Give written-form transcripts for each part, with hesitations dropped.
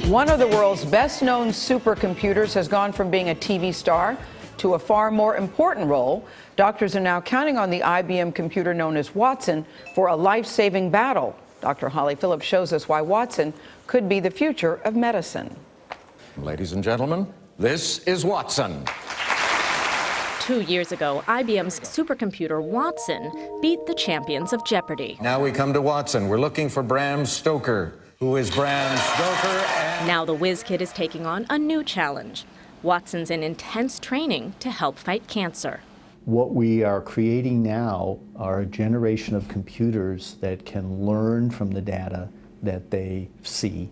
One of the world's best-known supercomputers has gone from being a TV star to a far more important role. Doctors are now counting on the IBM computer known as Watson for a life-saving battle. Dr. Holly Phillips shows us why Watson could be the future of medicine. Ladies and gentlemen, this is Watson. 2 years ago, IBM's supercomputer Watson beat the champions of Jeopardy! Now we come to Watson. We're looking for Bram Stoker. Who is Bram Stoker? Now the whiz kid is taking on a new challenge. Watson's in intense training to help fight cancer. What we are creating now are a generation of computers that can learn from the data that they see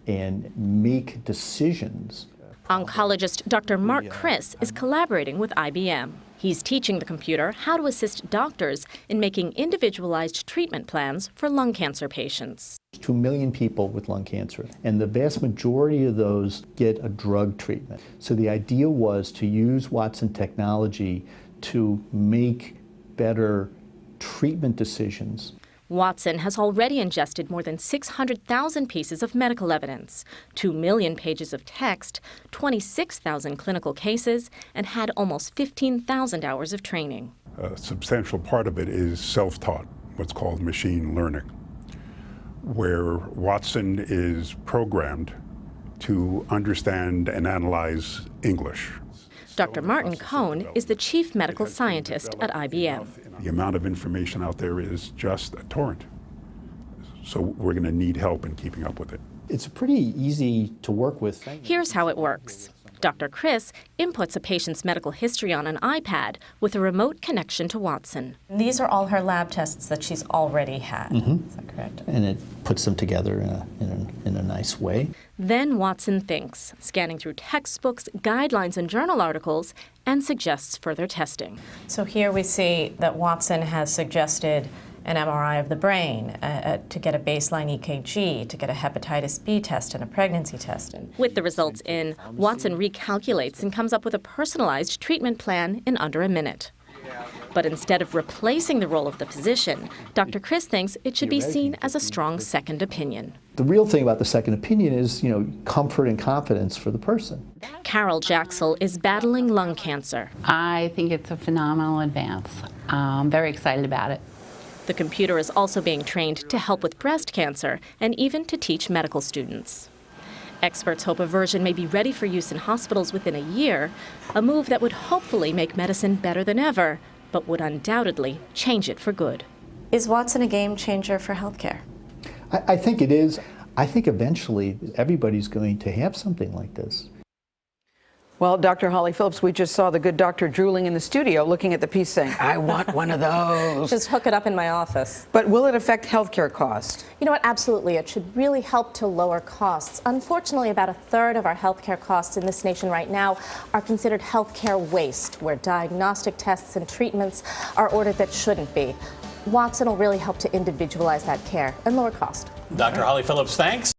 and make decisions. Oncologist Dr. Mark Chris is collaborating with IBM. He's teaching the computer how to assist doctors in making individualized treatment plans for lung cancer patients. 2 million people with lung cancer, and the vast majority of those get a drug treatment. So the idea was to use Watson technology to make better treatment decisions. Watson has already ingested more than 600,000 pieces of medical evidence, 2 million pages of text, 26,000 clinical cases, and had almost 15,000 hours of training. A substantial part of it is self-taught, what's called machine learning, where Watson is programmed to understand and analyze English. Dr. Martin Cohn is the chief medical scientist at IBM. The amount of information out there is just a torrent. So we're going to need help in keeping up with it. It's pretty easy to work with. Here's how it works. Dr. Chris inputs a patient's medical history on an iPad with a remote connection to Watson. These are all her lab tests that she's already had. Is that correct? And it puts them together in a nice way. Then Watson thinks, scanning through textbooks, guidelines, and journal articles, and suggests further testing. So here we see that Watson has suggested an MRI of the brain, to get a baseline EKG, to get a hepatitis B test and a pregnancy test. With the results in, Watson recalculates and comes up with a personalized treatment plan in under a minute. But instead of replacing the role of the physician, Dr. Chris thinks it should be seen as a strong second opinion. The real thing about the second opinion is, comfort and confidence for the person. Carol Jaxel is battling lung cancer. I think it's a phenomenal advance. I'm very excited about it. The computer is also being trained to help with breast cancer and even to teach medical students. Experts hope a version may be ready for use in hospitals within a year, a move that would hopefully make medicine better than ever, but would undoubtedly change it for good. Is Watson a game changer for healthcare? I think it is. I think eventually everybody's going to have something like this. Well, Dr. Holly Phillips, we just saw the good doctor drooling in the studio looking at the piece saying, I want one of those. Just hook it up in my office. But will it affect healthcare costs? You know what, absolutely. It should really help to lower costs. Unfortunately, about 1/3 of our healthcare costs in this nation right now are considered healthcare waste, where diagnostic tests and treatments are ordered that shouldn't be. Watson will really help to individualize that care and lower cost. Dr. Holly Phillips, thanks.